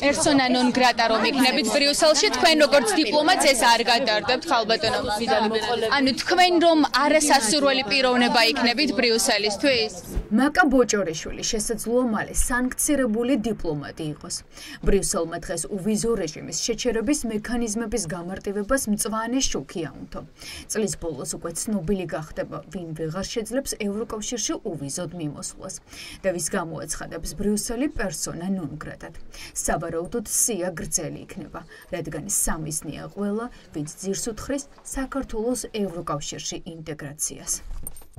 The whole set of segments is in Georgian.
persona non grata რომ იქნებით ბრიუსელში, თქვენ როგორც დიპლომატს ეს არ გადარდებთ ხალბატონო. ანუ თქვენ რომ არასასურველი პიროვნება იქნებით ბრიუსელისთვის? მაკა ბოჭორიშვილი შესაძლოა მალე სანქცირებული დიპლომატი იყოს. ბრიუსელმა დღეს უვიზო რეჟიმის შეჩერების მექანიზმების გამარტივებას მწვანე შუქი აუნთო. წლის ბოლოს უკვე ცნობილი გახდება, ვინ ვეღარ შეძლებს ევროკავშირში უვიზოდ მიმოსვლას. და ვის გამოაცხადებს ბრიუსელი persona non grata-ად. საბარაუდოდ სია გრძელი იქნება, რადგან სამიზნეა ყველა, ვინც ძირს უთხრეს საქართველოს ევროკავშირში ინტეგრაციას.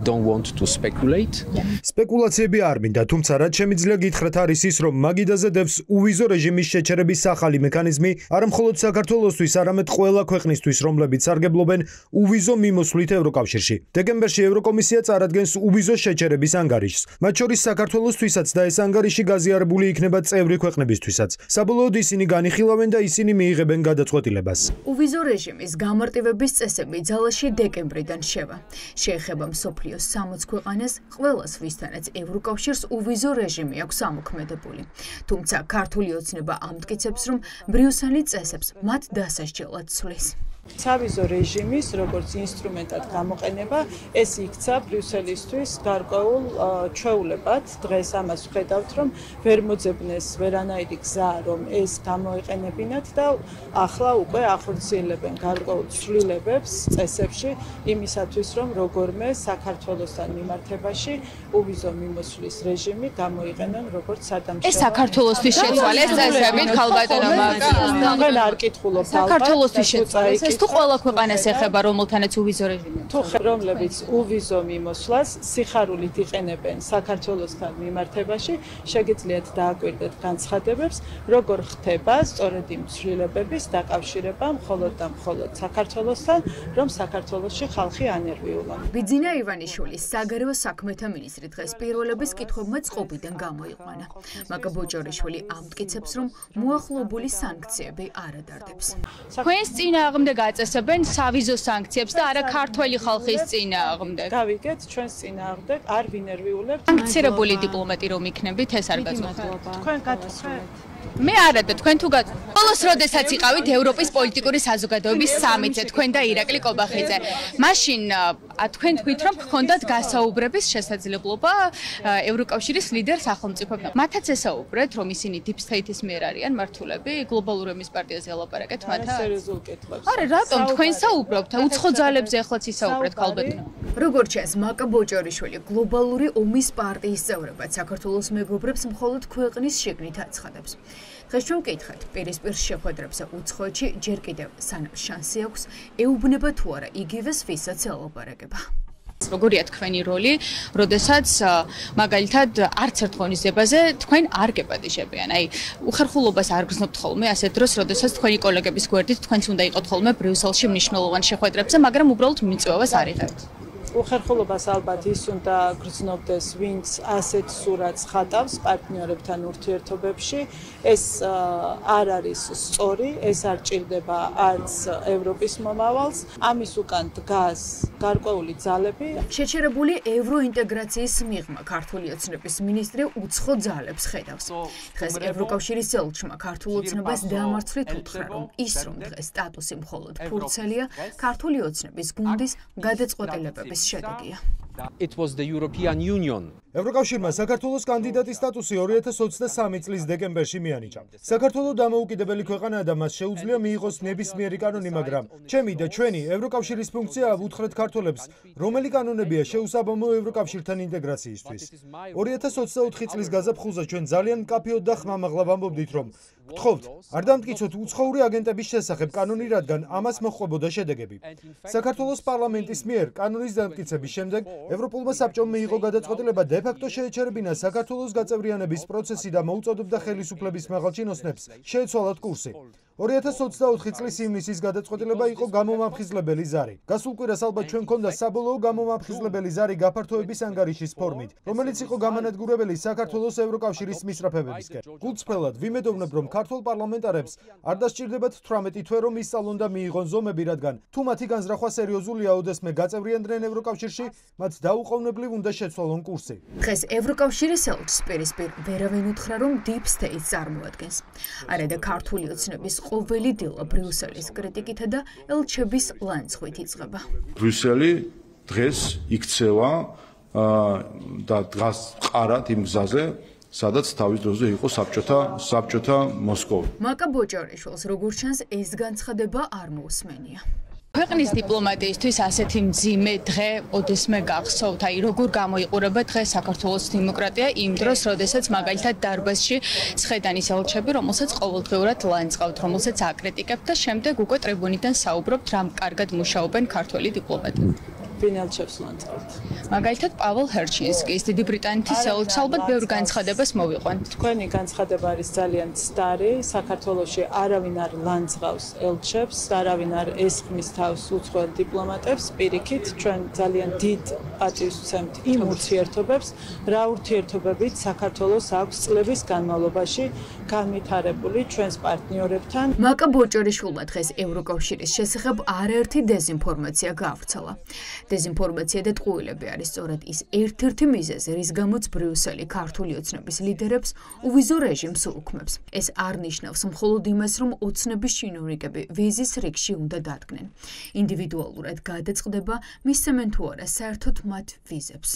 Don't want to speculate. სპეკულაციები არ მინდა, თუმცა რაც შემიძლია გითხრათ არის ის, რომ მაგიდაზე დევს უვიზო რეჟიმის შეჩერების ახალი მექანიზმი, არა მხოლოდ საქართველოსთვის, არამედ ყველა ქვეყნისთვის, რომლებიც სარგებლობენ უვიზო მიმოსვლით ევროკავშირში. დეკემბერში ევროკომისია წარადგენს უვიზო შეჩერების ანგარიშს, მათ შორის საქართველოსთვისაც და ეს ანგარიში გაზიარებული იქნება წევრი ქვეყნებისთვისაც. საბოლოოდ ისინი განიხილავენ და ისინი მიიღებენ გადაწყვეტილებას. უვიზო რეჟიმის გამარტივების წესები ძალაში დეკემბრიდან შევა. შეეხება მსოფლიოს 60 ქვეყანას, ყველას ვისთანაც ევროკავშირს უვიზო რეჟიმი აქვს ამოქმედებული. თუმცა ქართული ოცნება ამტკიცებს, რომ ბრიუსელი წესებს მათ დასასჯელად ცვლის. სავიზო რეჟიმის როგორც ინსტრუმენტად გამოყენება ეს იქცა ბრიუსელისთვის გარკვეულ ჩვეულებად. დღეს ამას ვხედავთ, რომ ვერ მოძებნეს ვერანაირი გზა, რომ ეს გამოიყენებინათ და ახლა უკვე ახორციელებენ გარკვეულ ცვლილებებს წესებში იმისათვის, რომ როგორმე საქართველოსთან მიმართებაში უვიზო მიმოსვლის რეჟიმი გამოიყენონ როგორც სადამშრომლო. ეს საქართველოსთვის შეცვალეს წესები ხალბატონო მაკა. თქვენ არ კითხულობთ საქართველოსთვის შეცვალეს ეს თუ ყველა ქვეყანას ეხება რომელთანაც უვიზო რეჟიმი. თუ რომლებიც უვიზო მიმოსვლას სიხარულით იყენებენ საქართველოსთან მიმართებაში, შეგიძლიათ დააკვირდეთ განცხადებებს, როგორ ხდება სწორედ იმ ცვლილებების დაკავშირება მხოლოდ და მხოლოდ საქართველოსთან, რომ საქართველოში ხალხი ანერვიულა. ბიძინა ივანიშვილი, საგარეო საქმეთა მინისტრი დღეს პირველების კითხვებმა წყობიდან გამოიყვანა. მაკა ბოჭორიშვილი ამტკიცებს, რომ მოახლოებული სანქციები არ ადარდებს. თქვენს წინააღმდეგ აწესებენ სავიზო სანქციებს და არა ქართველი ხალხის წინააღმდეგ. გავიგეთ, ჩვენს წინააღმდეგ არ ვინერვიულებთ. სანქცირებული დიპლომატი რომ იქნებით, ეს არ გაწუხებთ. თქვენ გაწუხებთ. მე არა და თქვენ თუ გაწუხებთ. ბოლოს როდესაც იყავით ევროპის პოლიტიკური საზოგადოების სამიტზე, თქვენ და ირაკლი კობახიძე. მაშინ თქვენ თქვით, რომ გქონდათ გასაუბრების შესაძლებლობა ევროკავშირის ლიდერ სახელმწიფოებთან. მათაც ესაუბრეთ, რომ ისინი Deep State-ის მიერ არიან მართულები, გლობალური ომის პარტიაზე ელაპარაკეთ მათაც. არა, რატომ თქვენ საუბრობთ? უცხო ძალებზე ახლაც ისაუბრეთ ხალბატონო. როგორც ჩანს, მაკა ბოჭორიშვილი გლობალური ომის პარტიის წევრებად საქართველოს მეგობრებს მხოლოდ ქვეყნის შიგნით აცხადებს. დღეს ჩვენ ვკითხეთ, პირისპირ შეხვედრებზე უცხოეთში ჯერ კიდევ სანამ შანსი აქვს, ეუბნება თუ არა იგივეს ვისაც ელაპარაკება. როგორია თქვენი როლი, როდესაც მაგალითად არც ერთ ღონისძიებაზე თქვენ არ გეპატიჟებიან. აი, უხერხულობას არ გრძნობთ ხოლმე ასეთ დროს, როდესაც თქვენი კოლეგების გვერდით თქვენც უნდა იყოთ ხოლმე ბრიუსელში მნიშვნელოვან შეხვედრებზე, მაგრამ უბრალოდ მიწვევას არ იღებთ. უხერხულობას ალბათ ის უნდა გრძნობდეს, ვინც ასეთ სურათს ხატავს პარტნიორებთან ურთიერთობებში. ეს არ არის სწორი, ეს არ ჭირდება არც ევროპის მომავალს. ამის უკან დგას გარკვეული ძალები. შეჩერებული ევროინტეგრაციის მიღმა ქართული ოცნების მინისტრი უცხო ძალებს ხედავს. დღეს ევროკავშირის ელჩმა ქართულ ოცნებას დაამარცხლით უთხრა, რომ ის რომ დღეს სტატუსი მხოლოდ ფურცელია, ქართული ოცნების გუნდის გადაწყვეტილებების შედეგია. It was the European Union. ევროკავშირმა საქართველოს კანდიდატის სტატუსი 2023 წლის დეკემბერში მიანიჭა. საქართველო დამოუკიდებელი ქვეყანაა და მას შეუძლია მიიღოს ნებისმიერი კანონი, მაგრამ ჩემი და ჩვენი ევროკავშირის ფუნქცია უთხრეთ ქართველებს, რომელი კანონებია შეუსაბამო ევროკავშირთან ინტეგრაციისთვის. 2024 წლის გაზაფხულზე ჩვენ ძალიან მკაფიოდ და ხმამაღლა ვამბობდით, რომ გთხოვთ, არ დამტკიცოთ უცხოური აგენტების შესახებ კანონი, რადგან ამას მოჰყვებოდა შედეგები. საქართველოს პარლამენტის მიერ კანონის დამტკიცების შემდეგ ევროპულმა საბჭომ მიიღო გადაწყვეტილება დე-ფაქტო შეეჩერებინა საქართველოს გაწევრიანების პროცესი და მოუწოდებდა ხელისუფლების მაღალჩინოსნებს შეეცვალათ კურსი. 2024 წლის ივნისის გადაწყვეტილება იყო გამომამხიზლებელი ზარი. გასულ კვირას ალბათ ჩვენ გქონდა საბოლოო გამომამხიზლებელი ზარი გაფართოების ანგარიშის ფორმით, რომელიც იყო გამანადგურებელი საქართველოს ევროკავშირის მისწრაფებებისკენ. გულწრფელად ვიმედოვნებ, რომ ქართულ პარლამენტარებს არ დასჭირდებათ 18 თვე, რომ ისწავლონ და მიიღონ ზომები, რადგან თუ მათი განზრახვა სერიოზულია, ოდესმე გაწევრიანდნენ ევროკავშირში, მათ დაუყოვნებლივ უნდა შეცვალონ კურსი. დღეს ევროკავშირის ელჩს პირისპირ ვერავინ უთხრა, რომ Deep State წარმოადგენს. არა და ქართული ოცნების ყოველი დილა ბრიუსელის კრიტიკითა და ელჩების ლანცხვით იწყება. ბრიუსელი დღეს იქცევა და დღას ყარად იმ გზაზე, სადაც თავის დროზე იყო საბჭოთა მოსკოვი. მაკა ბოჭორიშვილს როგორც ჩანს ეს განცხადება არ მოусმენია. ქვეყნის დიპლომატიისთვის ასეთი მძიმე დღე ოდესმე გახსოვთ, აი როგორ გამოიყურება დღე საქართველოს დემოკრატია იმ დროს, როდესაც მაგალითად დარბაზში ცხედანის ელჩები, რომელსაც ყოველდღიურად ლანძღავთ, რომელსაც აკრიტიკებთ და შემდეგ უკვე ტრიბუნიდან საუბრობთ, რამ კარგად მუშაობენ ქართველი დიპლომატები. ვინ ელჩებს ლანძღავთ? მაგალითად პაվել ჰერჩინსკის დიდი ბრიტანეთის ელჩს ალბათ ბევრ განცხადებას მოვიყვანთ. თქვენი განცხადება არის ძალიან ცდარი. საქართველოში არავინ არ ლანძღავს ელჩებს, არავინ არ ესხმის თავს უცხოელ დიპლომატებს. პირიქით, ჩვენ ძალიან დიდ პატივს ვცემთ იმ ურთიერთობებს, რა ურთიერთობებით საქართველოს აქვს წლების განმავლობაში განვითარებული ჩვენს პარტნიორებთან. მაკა ბოჭორიშვილმა დღეს ევროკავშირის შესახებ არაერთი დეზინფორმაცია გაავრცელა. დეზინფორმაცია და ტყუილები არის სწორედ ის ერთ-ერთი მიზეზი, რის გამოც ბრიუსელი ქართული ოცნების ლიდერებს უვიზო რეჟიმს უქმებს. ეს არ ნიშნავს მხოლოდ იმას, რომ ოცნების ჩინოვნიკები ვიზის რიგში უნდა დადგნენ. ინდივიდუალურად გადაწყდება, მისცემენ თუ არა საერთოდ მათ ვიზებს.